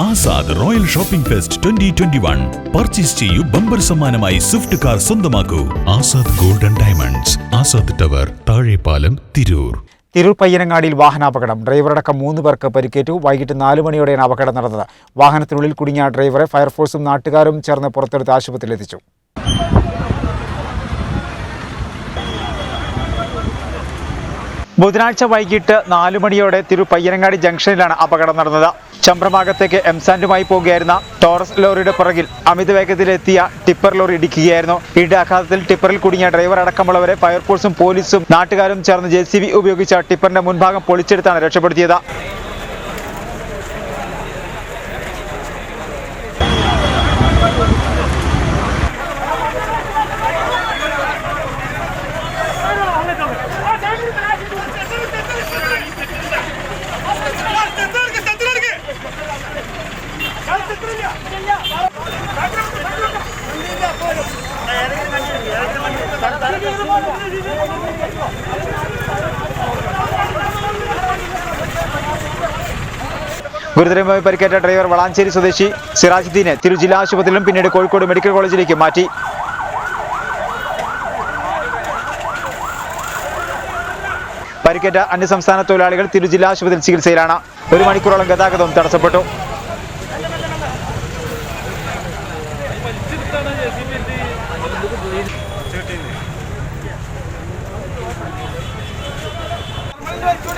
Azad royal shopping fest 2021 purchase ചെയ്യൂ, bumper സമ്മാനമായി Swift car സ്വന്തമാക്കൂ. Azad golden diamonds, Azad tower, Thazhepalam, Tirur. Tirur പയ്യനങ്ങാടിയിൽ വാഹനാപകടം. ഡ്രൈവറടക്കം 3 പേർക്ക് പരിക്കേറ്റു. വൈകിട്ട് 4 മണിയോടെയാണ് അപകടം നടന്നത്. വാഹനത്തിനുള്ളിൽ കുടുങ്ങിയ ഡ്രൈവറെ ഫയർഫോഴ്സും നാട്ടുകാരും ചേർന്ന് പുറത്തെടുത്ത് ആശുപത്രിയിൽ എത്തിച്ചു. ബുധനാഴ്ച വൈകിട്ട് 4 മണിയോടെ തിരൂർ പയ്യനങ്ങാടി ജംഗ്ഷനിലാണ് അപകടം നടന്നത്. ചമ്പ്രഭാഗത്തേക്ക് എംസാൻഡുമായി പോകുകയായിരുന്ന ടോറസ് ലോറിയുടെ പുറകിൽ അമിത വേഗത്തിലെത്തിയ ടിപ്പർ ലോറി ഇടിക്കുകയായിരുന്നു. ഇടിയാഘാതത്തിൽ ടിപ്പറിൽ കുടുങ്ങിയ ഡ്രൈവർ അടക്കമുള്ളവരെ ഫയർഫോഴ്സും പോലീസും നാട്ടുകാരും ചേർന്ന് JCB ഉപയോഗിച്ച ടിപ്പറിന്റെ മുൻഭാഗം പൊളിച്ചെടുത്താണ് രക്ഷപ്പെടുത്തിയത്. ഗുരുതരമായി പരിക്കേറ്റ ഡ്രൈവർ വളാഞ്ചേരി സ്വദേശി സിറാജുദ്ദീനെ തിരൂർ ജില്ലാ ആശുപത്രിയിലും പിന്നീട് കോഴിക്കോട് മെഡിക്കൽ കോളേജിലേക്ക് മാറ്റി. പരിക്കേറ്റ അന്യസംസ്ഥാന തൊഴിലാളികൾ തിരൂർ ജില്ലാ ആശുപത്രിയിൽ ചികിത്സയിലാണ്. 1 മണിക്കൂറോളം ഗതാഗതം തടസ്സപ്പെട്ടു. Good.